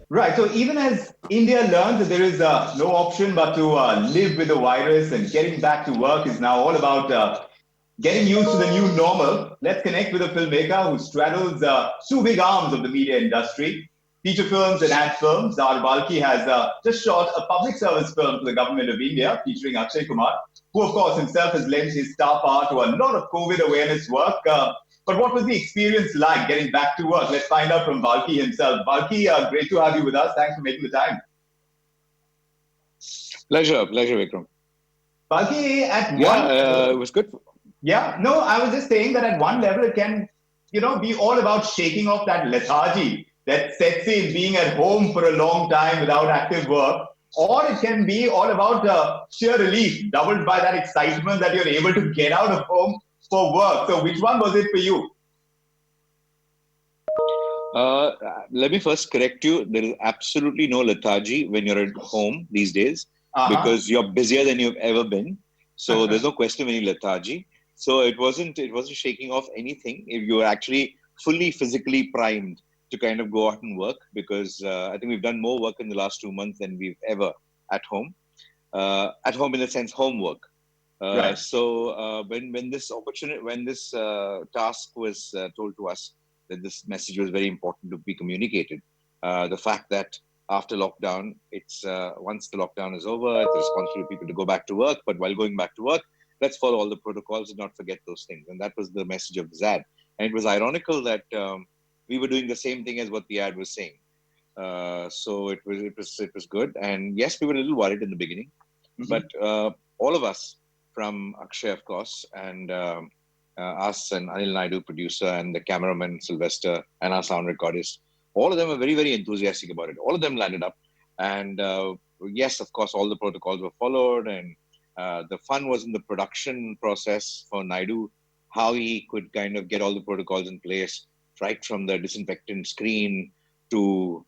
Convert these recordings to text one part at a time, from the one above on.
Right. So even as India learns that there is no option but to live with the virus, and getting back to work is now all about getting used to the new normal. Let's connect with a filmmaker who straddles two big arms of the media industry, feature films and ad films. R Balki has just shot a public service film for the government of India featuring Akshay Kumar, who of course himself has lent his star power to a lot of COVID awareness work. But what was the experience like getting back to work? Let's find out from Balki himself. Balki, great to have you with us. Thanks for making the time. Pleasure, Vikram. Balki, at Yeah, one it was good. Yeah, no, I was just saying that at one level it can, be all about shaking off that lethargy that sets in being at home for a long time without active work, or it can be all about sheer relief, doubled by that excitement that you're able to get out of home for work. So, which one was it for you? Uh, Let me first correct you. There is absolutely no lethargy when you're at home these days Uh because you're busier than you've ever been. So there's no question of any lethargy. So it wasn't shaking off anything. If you were actually fully physically primed to kind of go out and work, because I think we've done more work in the last 2 months than we've ever at home. At home in the sense homework. Right. When this opportunity, when this task was told to us, that this message was very important to be communicated. The fact that after lockdown, it's once the lockdown is over, it's a responsibility of people to go back to work. But while going back to work, let's follow all the protocols and not forget those things. And that was the message of this ad. And it was ironical that we were doing the same thing as what the ad was saying. So it was good. And yes, we were a little worried in the beginning, but all of us, from Akshay, of course, and us and Anil Naidu, producer, and the cameraman Sylvester, and our sound recordist, all of them were very, very enthusiastic about it. All of them landed up, and yes, of course, all the protocols were followed, and the fun was in the production process for Naidu, how he could kind of get all the protocols in place, right from the disinfectant screen to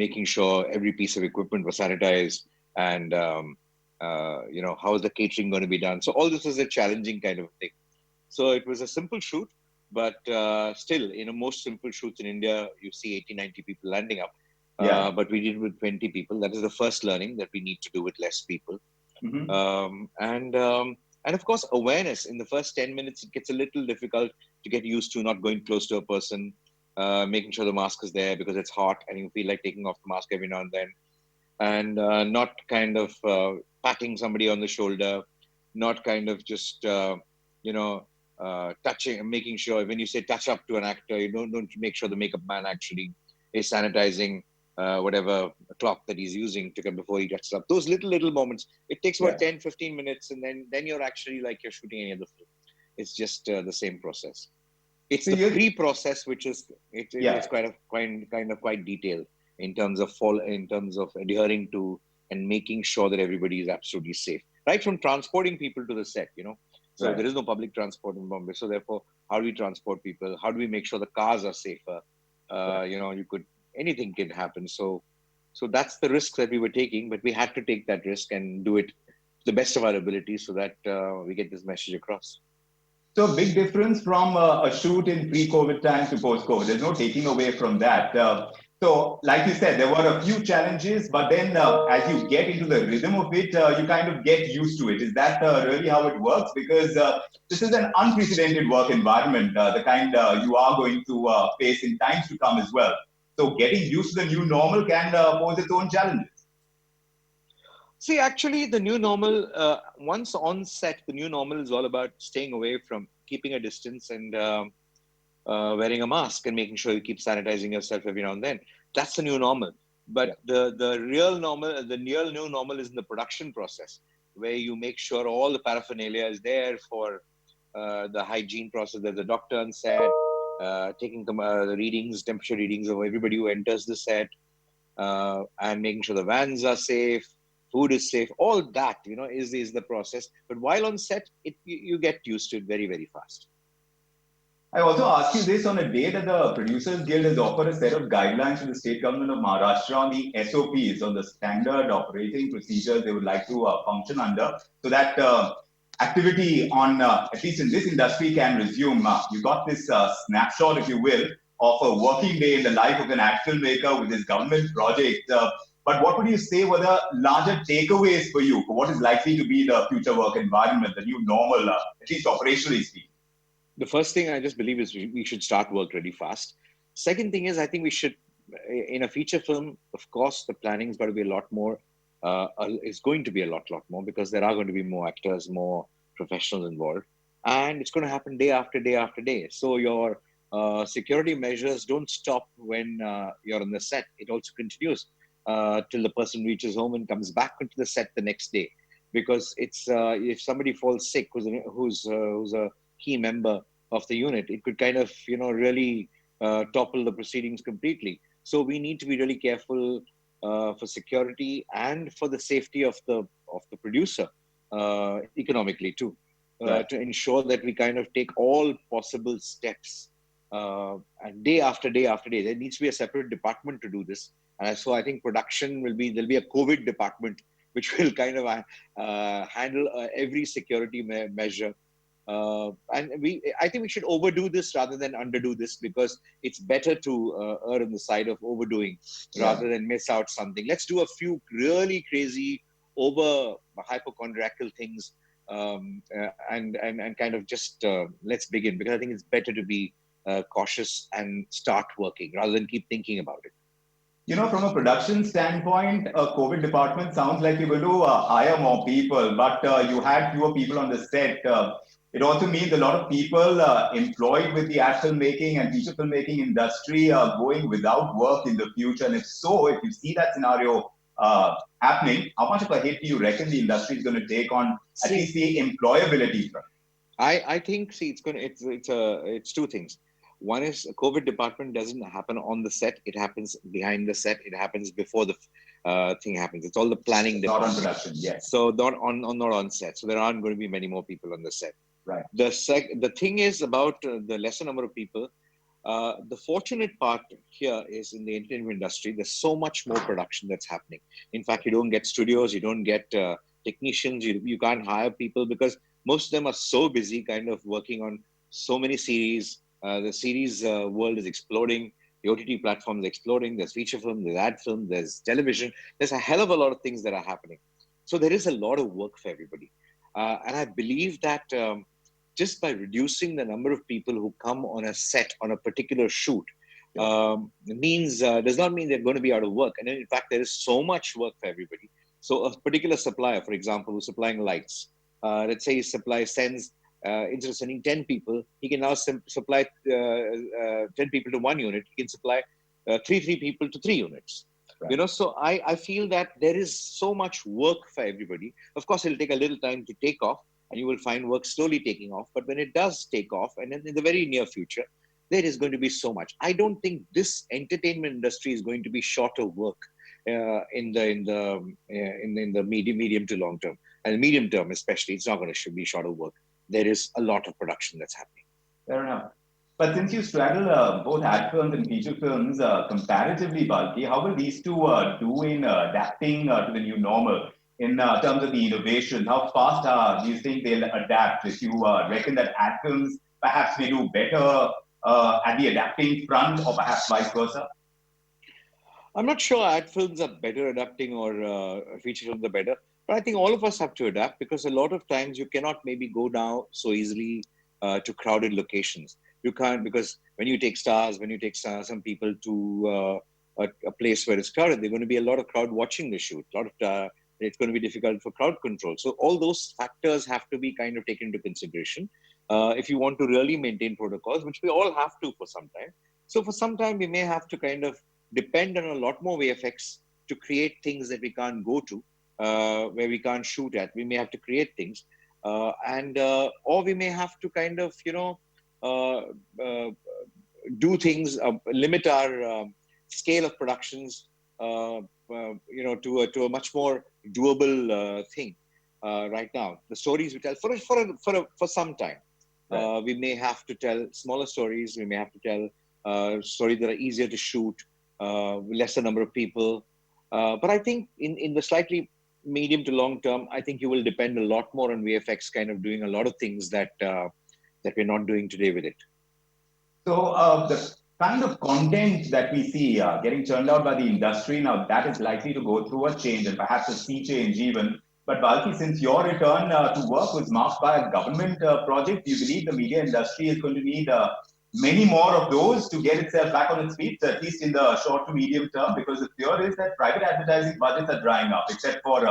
making sure every piece of equipment was sanitized, and how is the catering going to be done. So all this was a challenging kind of thing. So it was a simple shoot, but still, most simple shoots in India, you see 80, 90 people landing up. Yeah. But we did it with 20 people. That is the first learning, that we need to do with less people. hmm And of course, awareness. In the first 10 minutes, it gets a little difficult to get used to not going close to a person, making sure the mask is there because it's hot and you feel like taking off the mask every now and then, and not kind of patting somebody on the shoulder, not kind of just, touching and making sure when you say touch up to an actor, you don't make sure the makeup man actually is sanitizing whatever cloth that he's using to before he touches up. Those little moments, it takes about Yeah. 10, 15 minutes, and then you're actually like you're shooting any other film. It's just the same process. It's So the you, pre-process which is yeah. quite detailed in terms of adhering to and making sure that everybody is absolutely safe, right from transporting people to the set. So there Right. is no public transport in Bombay. So therefore, how do we transport people? How do we make sure the cars are safer? Right. Anything can happen. So that's the risk that we were taking, but we had to take that risk and do it to the best of our ability so that we get this message across. So big difference from a shoot in pre-COVID times to post-COVID. There's no taking away from that. So, like you said, there were a few challenges, but then as you get into the rhythm of it, you kind of get used to it. Is that really how it works? Because this is an unprecedented work environment, the kind you are going to face in times to come as well. So, getting used to the new normal can pose its own challenges. See, actually, the new normal, once on set, the new normal is all about staying away from keeping a distance and wearing a mask and making sure you keep sanitizing yourself every now and then. That's the new normal. Yeah. But the real normal, the real new normal is in the production process, where you make sure all the paraphernalia is there for the hygiene process. There's a doctor on set, taking the readings, temperature readings of everybody who enters the set, and making sure the vans are safe, food is safe. All that, is the process. But while on set, you get used to it very, very fast. I also ask you this on a day that the Producers Guild has offered a set of guidelines to the state government of Maharashtra on the SOPs, on the standard operating procedures they would like to function under, so that activity on, at least in this industry, can resume. You got this snapshot, if you will, of a working day in the life of an ad filmmaker with his government project. But what would you say were the larger takeaways for you for what is likely to be the future work environment, the new normal, at least operationally speaking? The first thing I just believe is we should start work really fast. Second thing is I think we should, in a feature film, of course, the planning is going to be a lot more. It's going to be a lot more because there are going to be more actors, more professionals involved, and it's going to happen day after day after day. So your security measures don't stop when you're on the set. It also continues till the person reaches home and comes back into the set the next day. Because it's if somebody falls sick, who's a key member of the unit, it could kind of really topple the proceedings completely. So we need to be really careful for security and for the safety of the producer economically too, Right. to ensure that we kind of take all possible steps and day after day after day. There needs to be a separate department to do this, and so I think production there'll be a COVID department which will kind of handle every security measure. I think we should overdo this rather than underdo this, because it's better to err on the side of overdoing Yeah. rather than miss out something. Let's do a few really crazy, over hypochondriacal things, and kind of just let's begin, because I think it's better to be cautious and start working rather than keep thinking about it. From a production standpoint, a COVID department sounds like you're going to hire more people, but you had fewer people on the set. It also means a lot of people employed with the ad filmmaking and feature filmmaking industry are going without work in the future. And if so, if you see that scenario happening, how much of a hit do you reckon the industry is going to take on at See, least the employability front? I think, see, it's two things. One is a COVID department doesn't happen on the set; it happens behind the set. It happens before the thing happens. It's all the planning Not on department. production, yes. So not on set. So there aren't going to be many more people on the set. Right. The thing is about the lesser number of people. The fortunate part here is in the entertainment industry, there's so much more production that's happening. In fact, you don't get studios, you don't get technicians, you can't hire people because most of them are so busy kind of working on so many series. The series world is exploding. The OTT platform is exploding. There's feature film, there's ad film, there's television. There's a hell of a lot of things that are happening. So there is a lot of work for everybody. And I believe that just by reducing the number of people who come on a set on a particular shoot does not mean they're going to be out of work. And in fact, there is so much work for everybody. So a particular supplier, for example, who's supplying lights, let's say he sends instead of sending 10 people, he can now supply 10 people to one unit. He can supply three people to 3 units. Right. So I feel that there is so much work for everybody. Of course, it'll take a little time to take off, and you will find work slowly taking off. But when it does take off, and in the very near future, there is going to be so much. I don't think this entertainment industry is going to be short of work in the medium to long term, and medium term especially. It's not going to be short of work. There is a lot of production that's happening. Fair enough. But since you straddle both ad films and feature films comparatively, Balki, how will these two do in adapting to the new normal in terms of the innovation? How fast do you think they'll adapt? If you reckon that ad films perhaps may do better at the adapting front, or perhaps vice versa? I'm not sure ad films are better adapting or feature films are better, but I think all of us have to adapt, because a lot of times you cannot maybe go now so easily to crowded locations. You can't, because when you take some people to a place where it's crowded, there's going to be a lot of crowd watching the shoot. It's going to be difficult for crowd control. So all those factors have to be kind of taken into consideration if you want to really maintain protocols, which we all have to for some time. So for some time, we may have to kind of depend on a lot more VFX to create things that we can't go to, where we can't shoot at. We may have to create things, or we may have to kind of do things, limit our scale of productions, to a much more doable thing. Right now, the stories we tell for some time, right. We may have to tell smaller stories. We may have to tell stories that are easier to shoot, lesser number of people. But I think in the slightly medium to long term, I think you will depend a lot more on VFX kind of doing a lot of things that we're not doing today with it. So kind of content that we see getting churned out by the industry now, that is likely to go through a change and perhaps a sea change even. But Balki, since your return to work was marked by a government project, do you believe the media industry is going to need many more of those to get itself back on its feet, at least in the short to medium term? Because the fear is that private advertising budgets are drying up, except for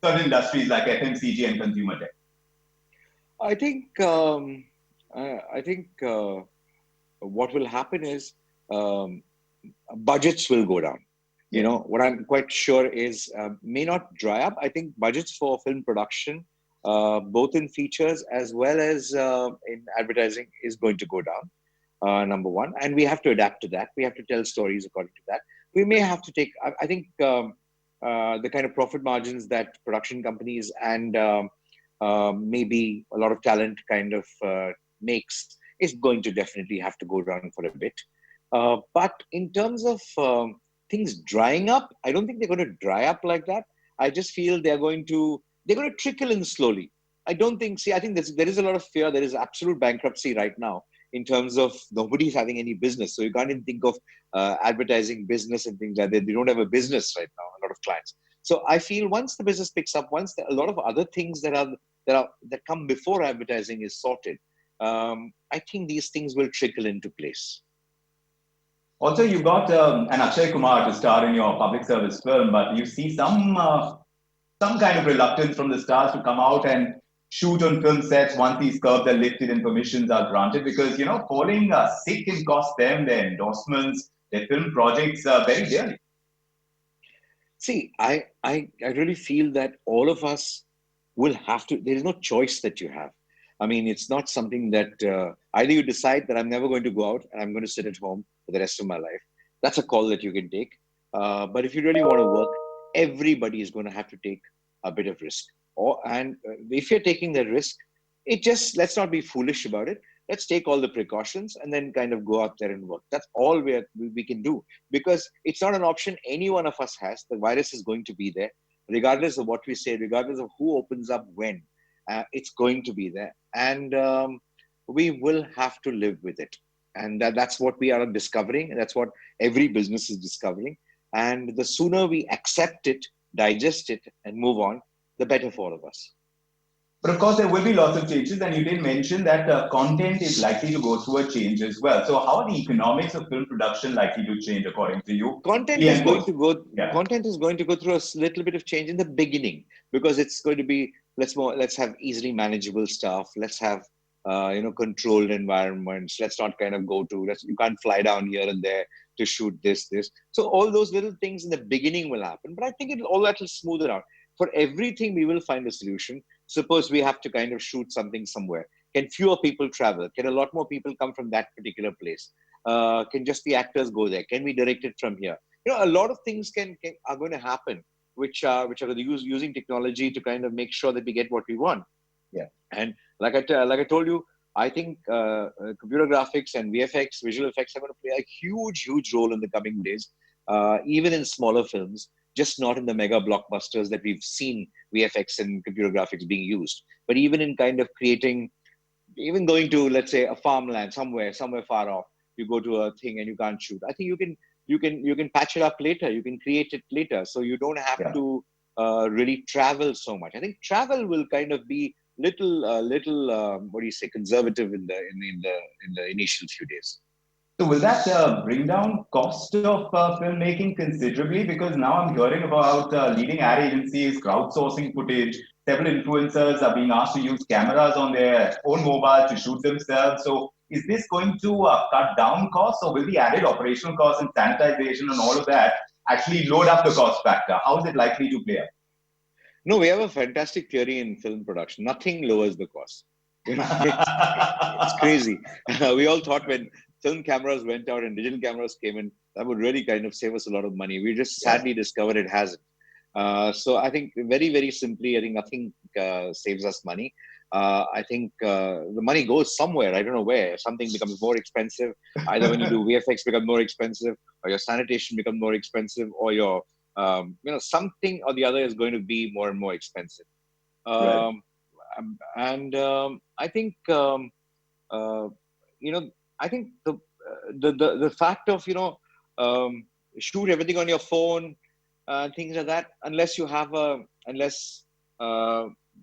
certain industries like FMCG and consumer tech. I think I think what will happen is um, budgets will go down. You Yeah. know, what I'm quite sure is may not dry up. I think budgets for film production, both in features as well as in advertising, is going to go down. Number one, and we have to adapt to that. We have to tell stories according to that. We may have to take. I think the kind of profit margins that production companies and maybe a lot of talent kind of makes is going to definitely have to go down for a bit. But in terms of things drying up, I don't think they're going to dry up like that. I just feel they're going to trickle in slowly. I don't think. See, I think there is a lot of fear. There is absolute bankruptcy right now in terms of nobody's having any business. So you can't even think of advertising business and things like that. They don't have a business right now. A lot of clients. So I feel once the business picks up, a lot of other things that come before advertising is sorted, I think these things will trickle into place. Also, you got an Akshay Kumar to star in your public service film, but you see some kind of reluctance from the stars to come out and shoot on film sets once these curbs are lifted and permissions are granted, because falling sick can cost them their endorsements, their film projects very dearly. See, I really feel that all of us will have to, there is no choice that you have. I mean, it's not something that either you decide that I'm never going to go out and I'm going to sit at home for the rest of my life. That's a call that you can take. But if you really want to work, everybody is going to have to take a bit of risk. And if you're taking that risk, let's not be foolish about it. Let's take all the precautions and then kind of go out there and work. That's all we can do, because it's not an option any one of us has. The virus is going to be there, regardless of what we say, regardless of who opens up when. It's going to be there, and we will have to live with it. And that's what we are discovering, and that's what every business is discovering. And the sooner we accept it, digest it, and move on, the better for all of us. But of course, there will be lots of changes, and you did mention that content is likely to go through a change as well. So, how are the economics of film production likely to change according to you? content Pre is and going post. to go Yeah. content is going to go through a little bit of change in the beginning, because it's going to be, let's have easily manageable stuff. Let's have controlled environments. Let's not kind of go to, you can't fly down here and there to shoot this. So all those little things in the beginning will happen, but I think all that will smooth it out. For everything we will find a solution. Suppose we have to kind of shoot something somewhere, can fewer people travel? Can a lot more people come from that particular place? Can just the actors go there? Can we direct it from here? A lot of things are going to happen, which are using technology to kind of make sure that we get what we want. Yeah. And like I told you, I think computer graphics and VFX, visual effects, are going to play a huge role in the coming days, even in smaller films, just not in the mega blockbusters that we've seen VFX and computer graphics being used, but even in kind of creating, even going to, let's say, a farmland somewhere far off. You go to a thing and you can't shoot. I think you can patch it up later. You can create it later, so you don't have Yeah. to really travel so much. I think travel will kind of be little what do you say, conservative in the initial few days. So will that bring down cost of filmmaking considerably? Because now I'm hearing about leading ad agencies crowdsourcing footage. Several influencers are being asked to use cameras on their own mobile to shoot themselves. So is this going to cut down costs, or will the added operational costs and sanitization and all of that actually load up the cost factor? How is it likely to play No, we have a fantastic theory in film production. Nothing lowers the cost. It's out? crazy. We all thought when film cameras went out and digital cameras came in, that would really kind of save us a lot of money. We just Yeah. sadly discovered it hasn't. So I think very simply, I think nothing saves us money. I think the money goes somewhere. I don't know where. Something becomes more expensive. Either when you do VFX become more expensive, or your sanitation becomes more expensive, or your something or the other is going to be more and more expensive. Right. And I think uh, I think the fact of shoot everything on your phone, things like that. Unless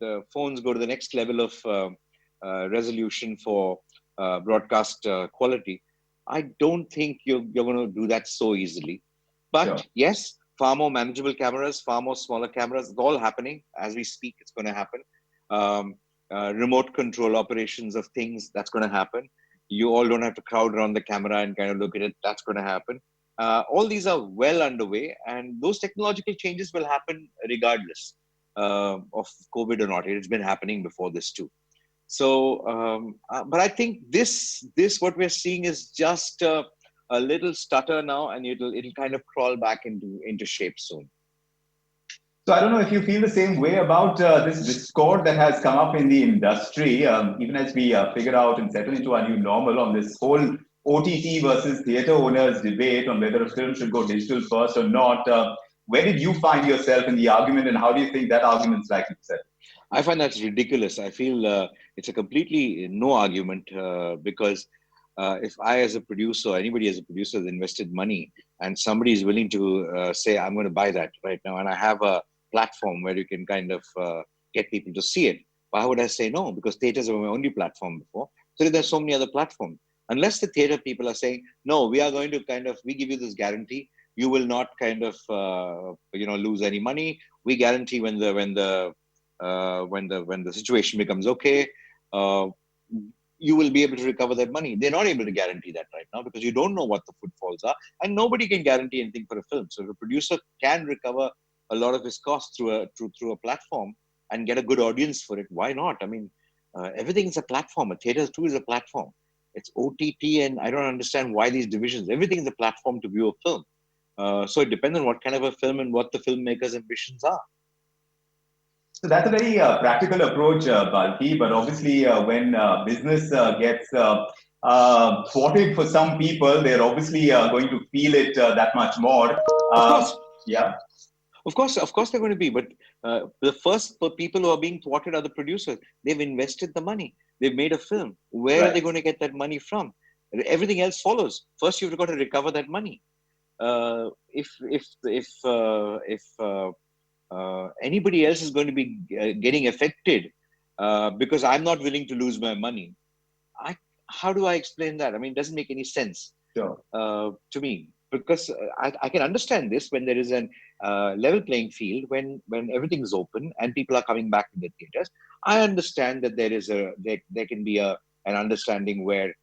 the phones go to the next level of resolution for broadcast quality, I don't think you're going to do that so easily. But Sure. yes, far more manageable cameras, far more smaller cameras. It's all happening as we speak. It's going to happen. Um, Remote control operations of things, that's going to happen. You all don't have to crowd around the camera and kind of look at it. That's going to happen. All these are well underway, and those technological changes will happen regardless of COVID or not. It's been happening before this too. So, but I think this what we're seeing is just a little stutter now, and it'll kind of crawl back into shape soon. So I don't know if you feel the same way about this discord that has come up in the industry, even as we figure out and settle into our new normal on this whole OTT versus theater owners debate on whether a film should go digital first or not. Where did you find yourself in the argument, and how do you think that argument's likely to settle? I find that's ridiculous. I feel it's a completely no argument because if I, as a producer, anybody as a producer, has invested money and somebody is willing to say, I'm going to buy that right now, and I have a platform where you can kind of get people to see it, why would I say no? Because theaters were my only platform before. So there's so many other platforms. Unless the theater people are saying, no, we are going to we give you this guarantee, you will not kind of, lose any money. We guarantee when the situation becomes okay, uh, you will be able to recover that money. They're not able to guarantee that right now because you don't know what the footfalls are, and nobody can guarantee anything for a film. So if a producer can recover a lot of his costs through a platform and get a good audience for it, why not? I mean, everything is a platform. A theater too is a platform. It's OTT, and I don't understand why these divisions. Everything is a platform to view a film. So it depends on what kind of a film and what the filmmaker's ambitions are. So that's a very practical approach, Balki. But obviously, when business gets thwarted for some people, they're obviously going to feel it that much more. Of Uh, course, yeah, of course, they're going to be. But the first people who are being thwarted are the producers. They've invested the money. They've made a film. Where are right. they going to get that money from? Everything else follows. First, you've got to recover that money. If anybody else is going to be getting affected because I'm not willing to lose my money, how do I explain that? I mean, it doesn't make any sense Sure. to me, because I can understand this when there is an level playing field, when everything is open and people are coming back to the theaters. I understand that there can be an understanding where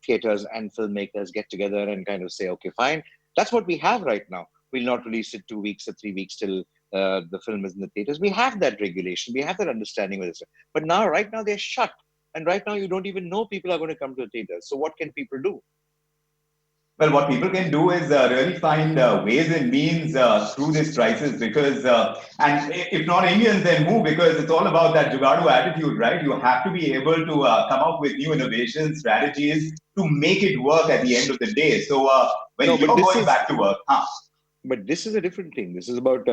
theaters and filmmakers get together and kind of say, okay, fine, that's what we have right now. We'll not release it 2 weeks or 3 weeks till the film is in the theaters. We have that regulation. We have that understanding with this. But now, right now, they're shut. And right now, you don't even know people are going to come to the theaters. So what can people do? Well, what people can do is really find ways and means through this crisis because, and if not Indians, then who? Because it's all about that Jugadu attitude, right? You have to be able to come up with new innovations, strategies to make it work at the end of the day. So when No, you're but going back to work, huh? this is a different thing. This is about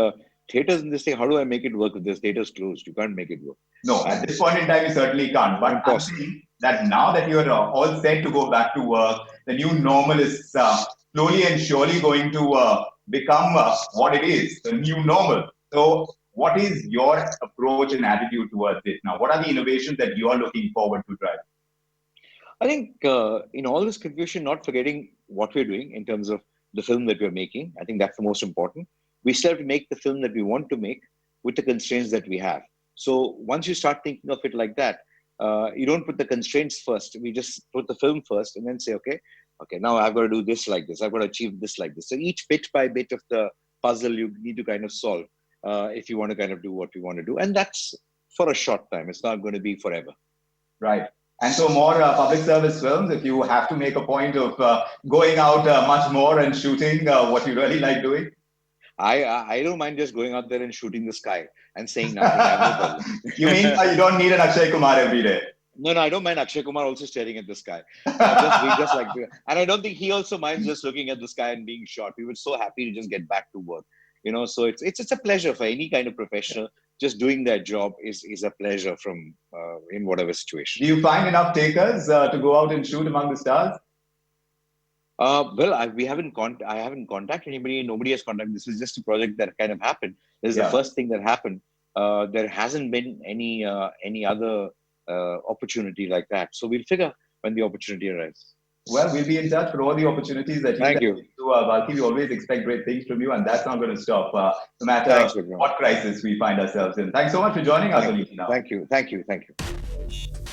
theaters in this thing. How do I make it work if the theater's closed? You can't make it work. No, at this point in time, you certainly can't. But I'm Impossible. saying that now that you're all set to go back to work, the new normal is slowly and surely going to become what it is, the new normal. So, what is your approach and attitude towards it now? What are the innovations that you're looking forward to drive? I think in all this confusion, not forgetting what we're doing in terms of the film that we're making. I think that's the most important. We still have to make the film that we want to make with the constraints that we have. So once you start thinking of it like that, you don't put the constraints first. We just put the film first and then say, okay, now I've got to do this like this. I've got to achieve this like this. So each bit by bit of the puzzle you need to kind of solve if you want to kind of do what you want to do. And that's for a short time. It's not going to be forever. Right. And so, more public service films, if you have to make a point of going out much more and shooting what you really like doing. I don't mind just going out there and shooting the sky and saying nothing. I have no problem. You mean you don't need an Akshay Kumar every day? No, I don't mind Akshay Kumar also staring at the sky. We just like, and I don't think he also minds just looking at the sky and being shot. We were so happy to just get back to work, So it's a pleasure for any kind of professional. Just doing their job is a pleasure from in whatever situation. Do you find enough takers to go out and shoot among the stars? I haven't contacted anybody. Nobody has contacted. This is just a project that kind of happened. This is the Yeah. first thing that happened. There hasn't been any other opportunity like that. So we'll figure when the opportunity arises. Well, we'll be in touch for all the opportunities that you Thank can you. do, Balki. We always expect great things from you, and that's not going to stop, no matter Thanks, Vikram. what crisis we find ourselves in. Thanks so much for joining us on Thank you. YouTube now. Thank you. Thank you. Thank you.